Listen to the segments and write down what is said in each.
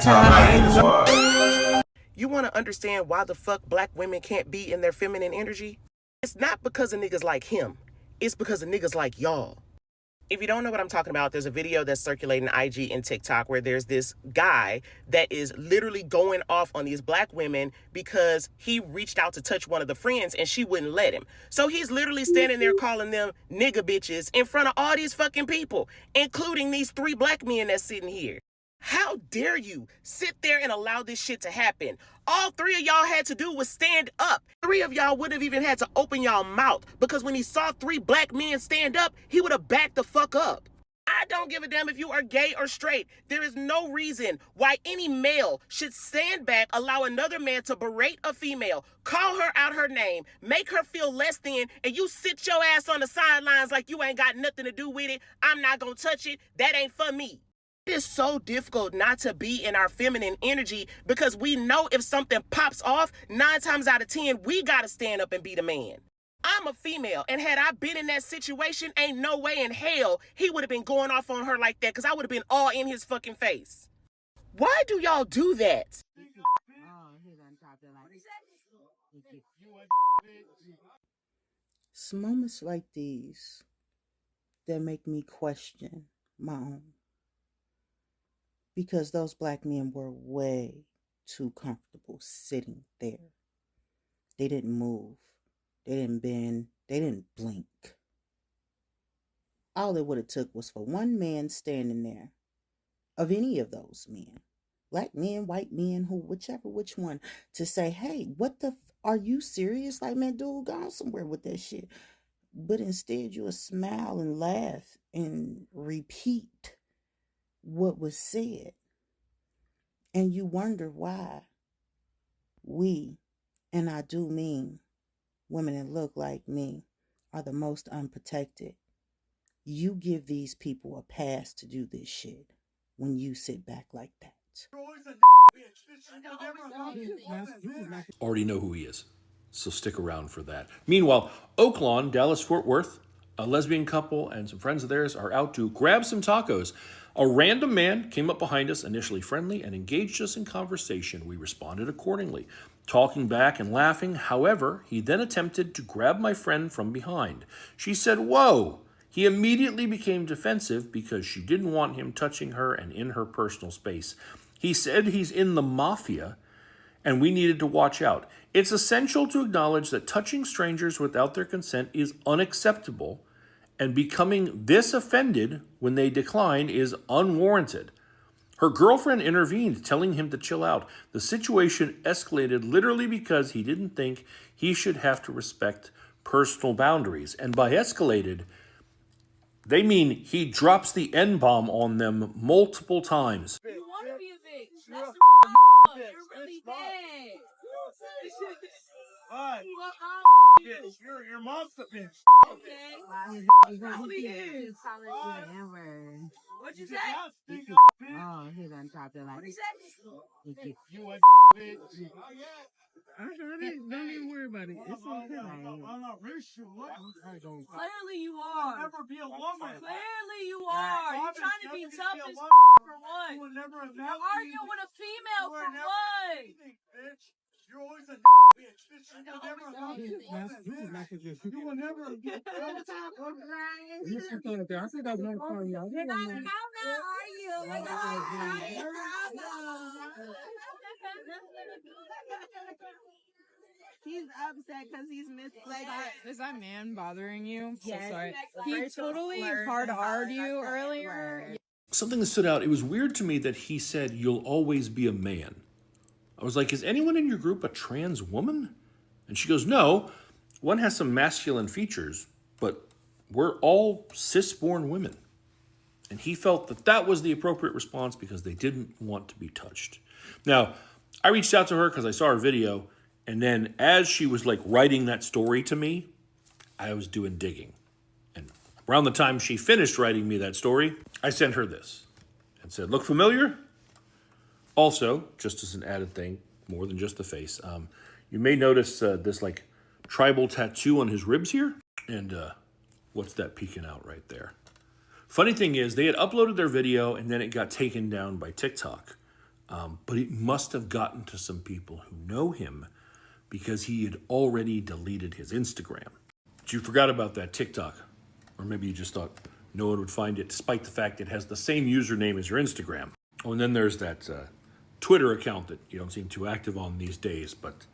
time. You want to understand why the fuck black women can't be in their feminine energy? It's not because of niggas like him. It's because of niggas like y'all. If you don't know what I'm talking about, there's a video that's circulating IG and TikTok where there's this guy that is literally going off on these black women because he reached out to touch one of the friends and she wouldn't let him. So he's literally standing there calling them nigga bitches in front of all these fucking people, including these 3 black men that's sitting here. How dare you sit there and allow this shit to happen? All 3 of y'all had to do was stand up. 3 of y'all wouldn't have even had to open y'all mouth because when he saw 3 black men stand up, he would have backed the fuck up. I don't give a damn if you are gay or straight. There is no reason why any male should stand back, allow another man to berate a female, call her out her name, make her feel less than, and you sit your ass on the sidelines like you ain't got nothing to do with it. I'm not gonna touch it. That ain't for me. It is so difficult not to be in our feminine energy because we know if something pops off, 9 times out of 10, we gotta stand up and be the man. I'm a female, and had I been in that situation, ain't no way in hell he would have been going off on her like that because I would have been all in his fucking face. Why do y'all do that? It's moments like these that make me question my own. Because those black men were way too comfortable sitting there. They didn't move. They didn't bend. They didn't blink. All it would have took was for one man standing there, of any of those men, black men, white men, which one, to say, hey, are you serious? Like, man, dude, go on somewhere with that shit. But instead, you'll smile and laugh and repeat what was said, and you wonder why we, and I do mean women that look like me, are the most unprotected. You give these people a pass to do this shit when you sit back like that. Already know who he is, so stick around for that. Meanwhile, Oaklawn, Dallas-Fort Worth, a lesbian couple and some friends of theirs are out to grab some tacos. A random man came up behind us, initially friendly, and engaged us in conversation. We responded accordingly, talking back and laughing. However, he then attempted to grab my friend from behind. She said, "Whoa!" He immediately became defensive because she didn't want him touching her and in her personal space. He said he's in the mafia and we needed to watch out. It's essential to acknowledge that touching strangers without their consent is unacceptable, and becoming this offended when they decline is unwarranted. Her girlfriend intervened, telling him to chill out. The situation escalated literally because he didn't think he should have to respect personal boundaries. And by escalated, they mean he drops the N-bomb on them multiple times. You want to be a bitch. That's the You're really bad. What? Bitch. Your mom's a bitch. Okay. Probably is. What'd you say? Oh, he done dropped it like. What'd he say? You a bitch. I heard it. Don't even worry about it. It's okay. I'm not racial. Clearly you are. I'll never be a woman. Clearly you are. You're trying to be tough as for what? You will never You're arguing with a female for what? Bitch. You're always a bitch. You will never be a woman. You will never be a I think that's not for y'all. He's upset because he's misled. Is that man bothering you? Yes. So sorry. He totally hard-R'd you earlier. Something that stood out, it was weird to me that he said, "You'll always be a man." I was like, is anyone in your group a trans woman? And she goes, no, one has some masculine features, but we're all cis-born women. And he felt that that was the appropriate response because they didn't want to be touched. Now, I reached out to her because I saw her video, and then as she was like writing that story to me, I was doing digging. And around the time she finished writing me that story, I sent her this and said, look familiar? Also, just as an added thing, more than just the face, you may notice this like tribal tattoo on his ribs here. And what's that peeking out right there? Funny thing is, they had uploaded their video and then it got taken down by TikTok. But it must have gotten to some people who know him because he had already deleted his Instagram. But you forgot about that TikTok. Or maybe you just thought no one would find it, despite the fact it has the same username as your Instagram. Oh, and then there's that Twitter account that you don't seem too active on these days, but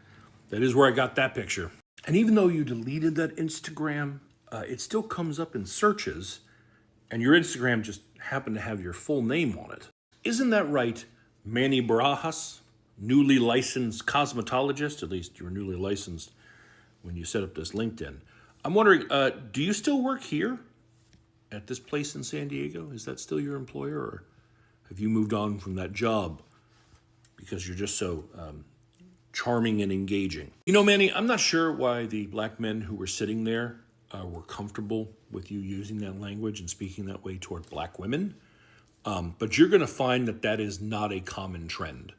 that is where I got that picture. And even though you deleted that Instagram, it still comes up in searches, and your Instagram just happened to have your full name on it. Isn't that right, Manny Barajas, newly licensed cosmetologist? At least you were newly licensed when you set up this LinkedIn. I'm wondering, do you still work here at this place in San Diego? Is that still your employer, or have you moved on from that job because you're just so charming and engaging? You know, Manny, I'm not sure why the black men who were sitting there were comfortable with you using that language and speaking that way toward black women. But you're going to find that that is not a common trend,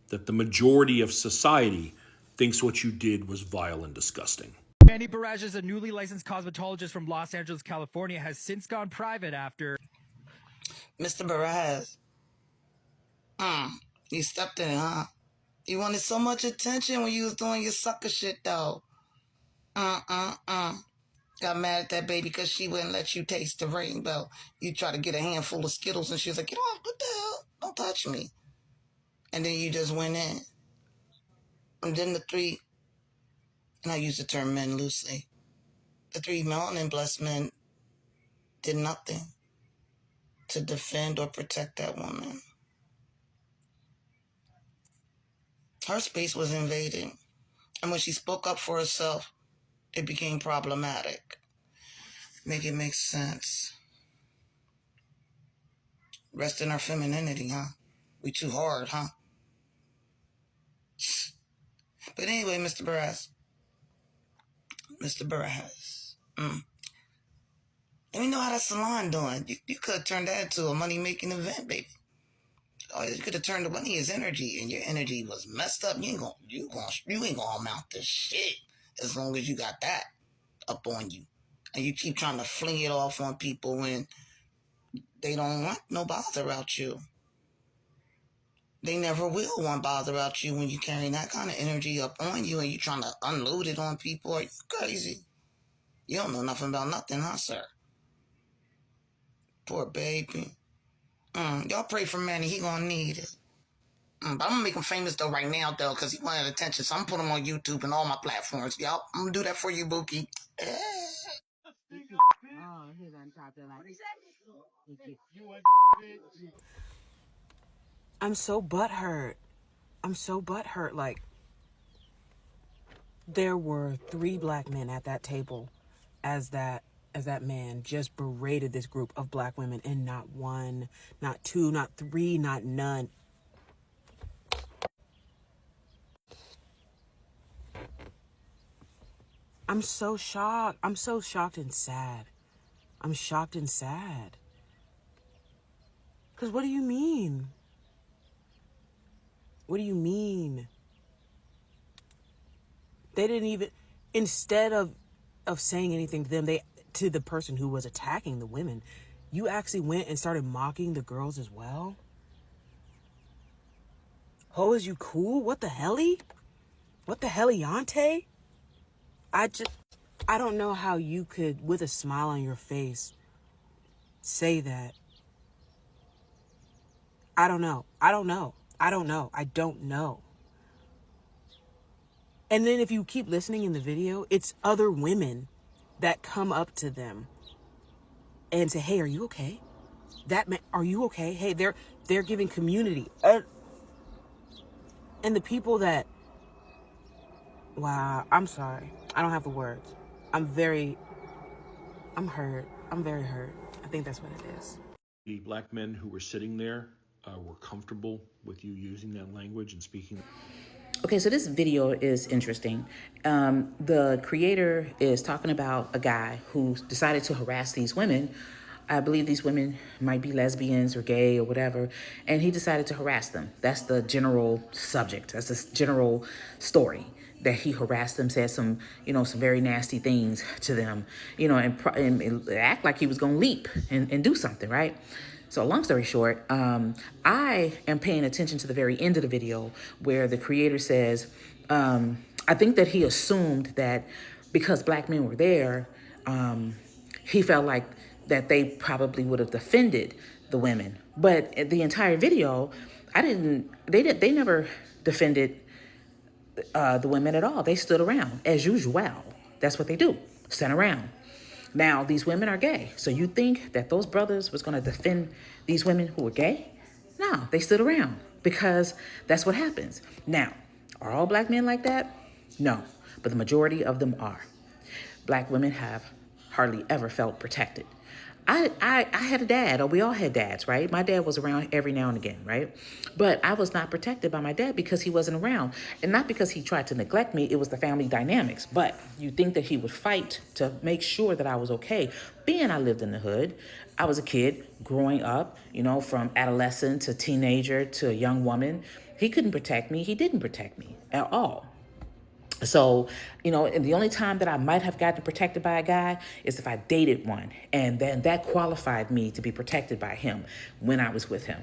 that the majority of society thinks what you did was vile and disgusting. Manny Barajas, a newly licensed cosmetologist from Los Angeles, California, has since gone private after... Mr. Barajas, you stepped in it, huh? You wanted so much attention when you was doing your sucker shit, though. Got mad at that baby because she wouldn't let you taste the rainbow. You tried to get a handful of Skittles, and she was like, "Get off, what the hell? Don't touch me." And then you just went in. And then the three, and I use the term men loosely, the three melanin blessed men did nothing to defend or protect that woman. Her space was invaded. And when she spoke up for herself, it became problematic. Make it make sense. Rest in our femininity, huh? We too hard, huh? But anyway, Mr. Barajas. Let me know how that salon doing. You could have turned that into a money-making event, baby. Oh, you could have turned the money as energy, and your energy was messed up. You ain't gonna amount to shit as long as you got that up on you, and you keep trying to fling it off on people when they don't want no bother about you. They never will want bother about you when you carrying that kind of energy up on you and you trying to unload it on people. Are you crazy? You don't know nothing about nothing, huh, sir? Poor baby. Y'all pray for Manny. He gonna need it. But I'm gonna make him famous though right now though, because he wanted attention. So I'm gonna put him on YouTube and all my platforms. Y'all, I'm gonna do that for you, Bookie. Oh, he's on top of like. I'm so butthurt. Like, there were 3 black men at that table as that man just berated this group of black women, and not 1, not 2, not 3, not none. I'm so shocked. I'm so shocked and sad. I'm shocked and sad. Because what do you mean? What do you mean? They didn't even, instead of saying anything to them, to the person who was attacking the women, you actually went and started mocking the girls as well? Oh, is you cool? What the helly? What the helliante? I don't know how you could, with a smile on your face, say that. I don't know. And then if you keep listening in the video, it's other women that come up to them and say, "Hey, are you okay? Are you okay? Hey, they're giving community." And the people that, wow, I'm sorry. I don't have the words. I'm hurt. I'm very hurt. I think that's what it is. The black men who were sitting there were comfortable with you using that language and speaking. Okay, so this video is interesting. The creator is talking about a guy who decided to harass these women. I believe these women might be lesbians or gay or whatever, and he decided to harass them. That's the general subject. That's the general story, that he harassed them, said some very nasty things to them, and act like he was going to leap and do something, right? So long story short, I am paying attention to the very end of the video where the creator says, I think that he assumed that because black men were there, he felt like that they probably would have defended the women. But the entire video, they never defended the women at all. They stood around as usual. That's what they do, stand around. Now, these women are gay. So you think that those brothers was going to defend these women who were gay? No, they stood around because that's what happens. Now, are all black men like that? No, but the majority of them are. Black women have hardly ever felt protected. I had a dad, or we all had dads, right? My dad was around every now and again, right? But I was not protected by my dad because he wasn't around. And not because he tried to neglect me, it was the family dynamics. But you think that he would fight to make sure that I was okay. Being I lived in the hood, I was a kid growing up, from adolescent to teenager to a young woman. He couldn't protect me. He didn't protect me at all. So, and the only time that I might have gotten protected by a guy is if I dated one. And then that qualified me to be protected by him when I was with him.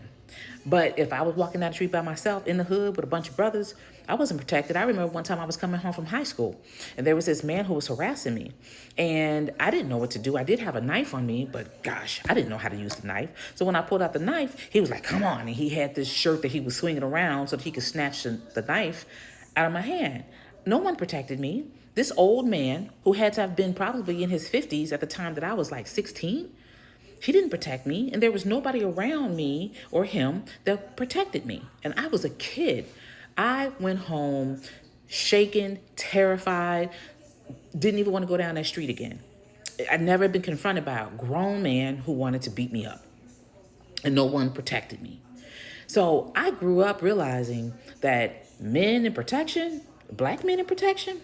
But if I was walking down the street by myself in the hood with a bunch of brothers, I wasn't protected. I remember one time I was coming home from high school and there was this man who was harassing me and I didn't know what to do. I did have a knife on me, but gosh, I didn't know how to use the knife. So when I pulled out the knife, he was like, come on. And he had this shirt that he was swinging around so that he could snatch the knife out of my hand. No one protected me. This old man, who had to have been probably in his 50s at the time that I was like 16, he didn't protect me. And there was nobody around me or him that protected me. And I was a kid. I went home shaken, terrified, didn't even want to go down that street again. I'd never been confronted by a grown man who wanted to beat me up. And no one protected me. So I grew up realizing that men in protection, black men in protection,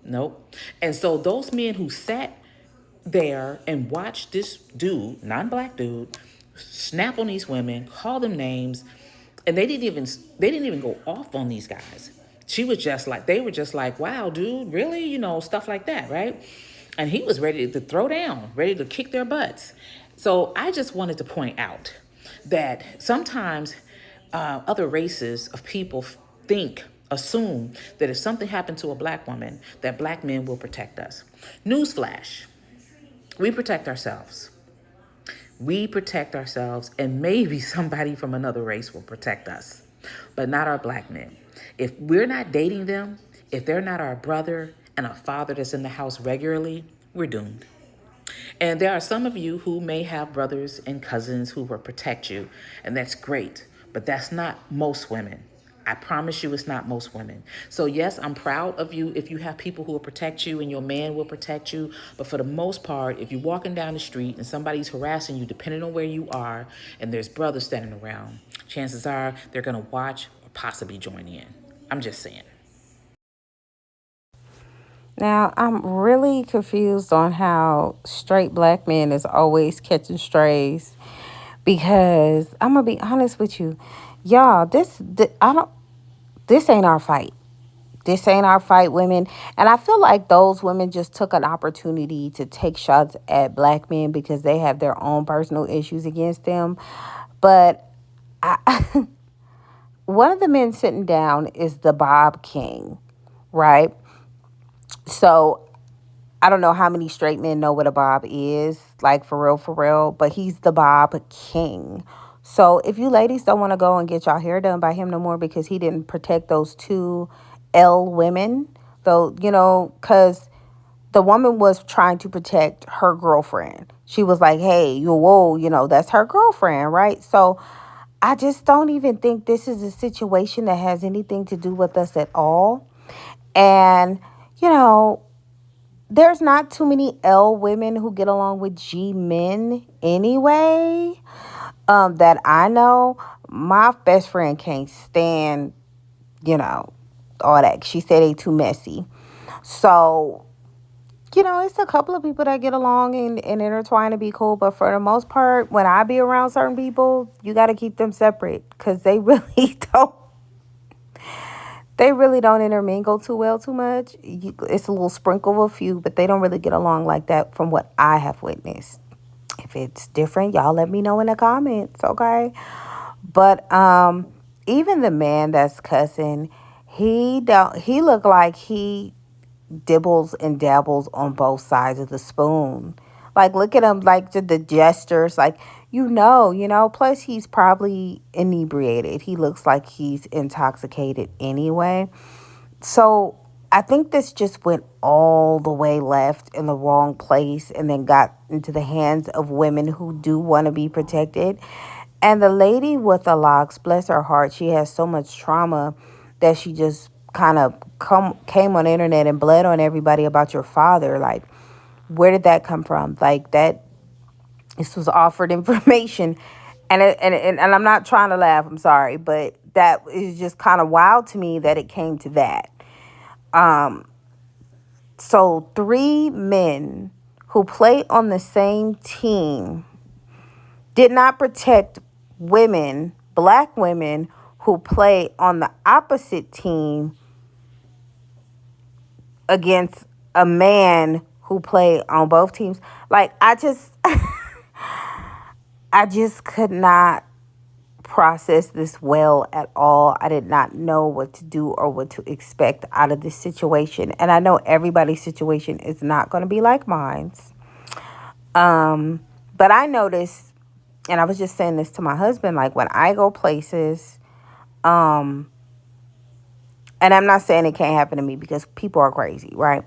nope. And so those men who sat there and watched this dude, non-black dude, snap on these women, call them names, and they didn't even go off on these guys. They were just like, wow, dude, really? Stuff like that, right? And he was ready to throw down, ready to kick their butts. So I just wanted to point out that sometimes other races of people assume that if something happened to a black woman, that black men will protect us. Newsflash, we protect ourselves. We protect ourselves, and maybe somebody from another race will protect us, but not our black men. If we're not dating them, if they're not our brother and a father that's in the house regularly, we're doomed. And there are some of you who may have brothers and cousins who will protect you, and that's great, but that's not most women. I promise you it's not most women. So yes, I'm proud of you if you have people who will protect you and your man will protect you. But for the most part, if you're walking down the street and somebody's harassing you, depending on where you are, and there's brothers standing around, chances are they're going to watch or possibly join in. I'm just saying. Now, I'm really confused on how straight black men is always catching strays because I'm going to be honest with you. Y'all, this ain't our fight. This ain't our fight, women. And I feel like those women just took an opportunity to take shots at black men because they have their own personal issues against them. But one of the men sitting down is the Bob King, right? So I don't know how many straight men know what a Bob is, like for real, but he's the Bob King. So if you ladies don't want to go and get y'all hair done by him no more because he didn't protect those two L women, though, because the woman was trying to protect her girlfriend. She was like, hey, whoa, that's her girlfriend, right? So I just don't even think this is a situation that has anything to do with us at all. And, there's not too many L women who get along with G men anyway, that I know. My best friend can't stand, all that. She said they too messy. So, it's a couple of people that get along and intertwine to be cool. But for the most part, when I be around certain people, you got to keep them separate because they really don't. They really don't intermingle too well too much. It's a little sprinkle of a few, but they don't really get along like that from what I have witnessed. If If it's different, y'all let me know in the comments, okay? But even the man that's cussing, he look like he dibbles and dabbles on both sides of the spoon. Like, look at him, like the gestures, like, plus he's probably inebriated. He looks like he's intoxicated anyway. So I think this just went all the way left in the wrong place and then got into the hands of women who do want to be protected. And the lady with the locks, bless her heart, she has so much trauma that she just kind of came on the internet and bled on everybody about your father. Like, where did that come from? Like, this was offered information. And I'm not trying to laugh, I'm sorry, but that is just kind of wild to me that it came to that. So 3 men who play on the same team did not protect women, black women, who play on the opposite team against a man who played on both teams. Like, I just could not process this well at all. I did not know what to do or what to expect out of this situation. And I know everybody's situation is not going to be like mine's. But I noticed, and I was just saying this to my husband, like, when I go places, and I'm not saying it can't happen to me because people are crazy, right?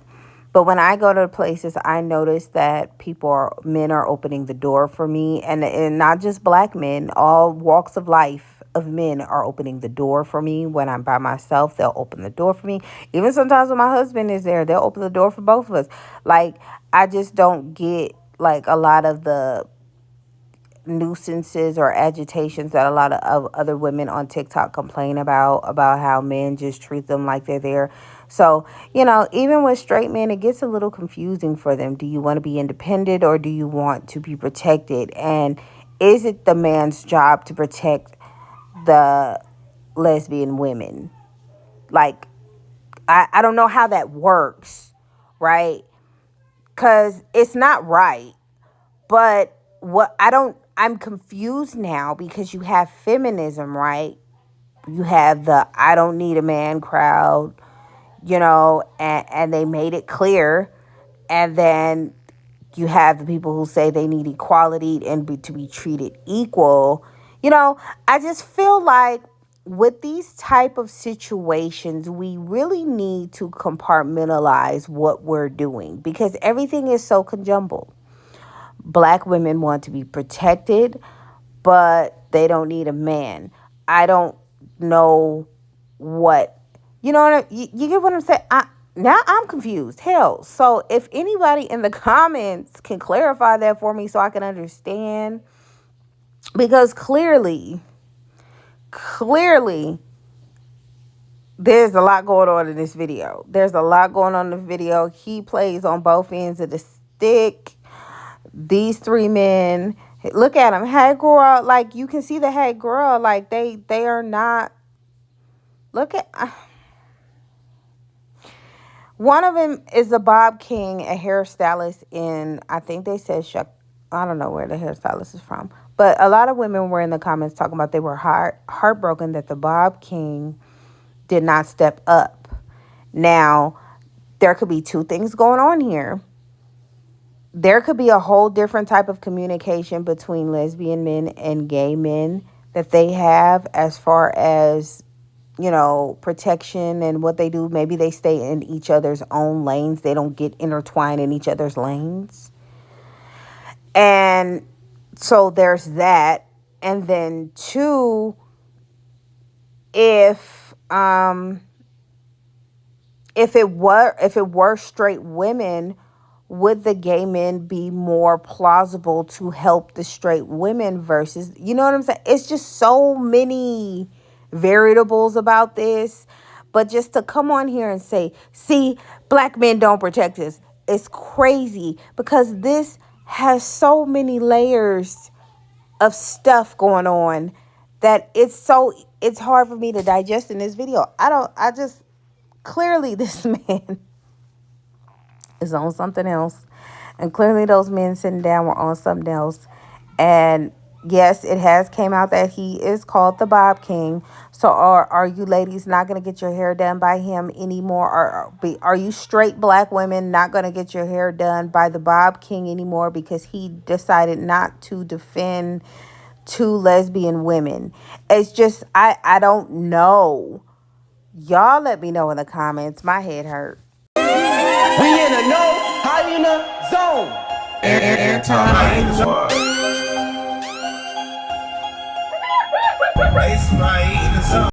But when I go to places, I notice that men are opening the door for me, and not just black men, all walks of life of men are opening the door for me. When I'm by myself, they'll open the door for me. Even sometimes when my husband is there, they'll open the door for both of us. Like, I just don't get, like, a lot of the nuisances or agitations that a lot of other women on TikTok complain about how men just treat them like they're there. So, even with straight men, it gets a little confusing for them. Do you want to be independent or do you want to be protected? And is it the man's job to protect the lesbian women? Like, I don't know how that works, right? Because it's not right. But I'm confused now because you have feminism, right? You have the I don't need a man crowd, and they made it clear. And then you have the people who say they need equality and to be treated equal. I just feel like with these type of situations, we really need to compartmentalize what we're doing because everything is so conjumbled. Black women want to be protected, but they don't need a man. I don't know what, you get what I'm saying? Now I'm confused. Hell, so if anybody in the comments can clarify that for me so I can understand, because clearly, there's a lot going on in this video. There's a lot going on in the video. He plays on both ends of the stick. These 3 men, look at them. Hey, girl, like, you can see the hey, girl, like, they are not, look at, one of them is the Bob King, a hairstylist in, I think they said, I don't know where the hairstylist is from, but a lot of women were in the comments talking about they were heartbroken that the Bob King did not step up. Now, there could be 2 things going on here. There could be a whole different type of communication between lesbian men and gay men that they have as far as, protection and what they do. Maybe they stay in each other's own lanes. They don't get intertwined in each other's lanes. And so there's that. And then 2, if it were straight women, would the gay men be more plausible to help the straight women versus, you know what I'm saying? It's just so many variables about this. But just to come on here and say, see, black men don't protect us, it's crazy because this has so many layers of stuff going on that it's hard for me to digest in this video. Clearly this man is on something else. And clearly those men sitting down were on something else. And yes, it has came out that he is called the Bob King. So are you ladies not going to get your hair done by him anymore? Are you straight black women not going to get your hair done by the Bob King anymore because he decided not to defend two lesbian women? It's just, I don't know. Y'all let me know in the comments. My head hurt. We in a no hyena zone. Anti-hyena zone.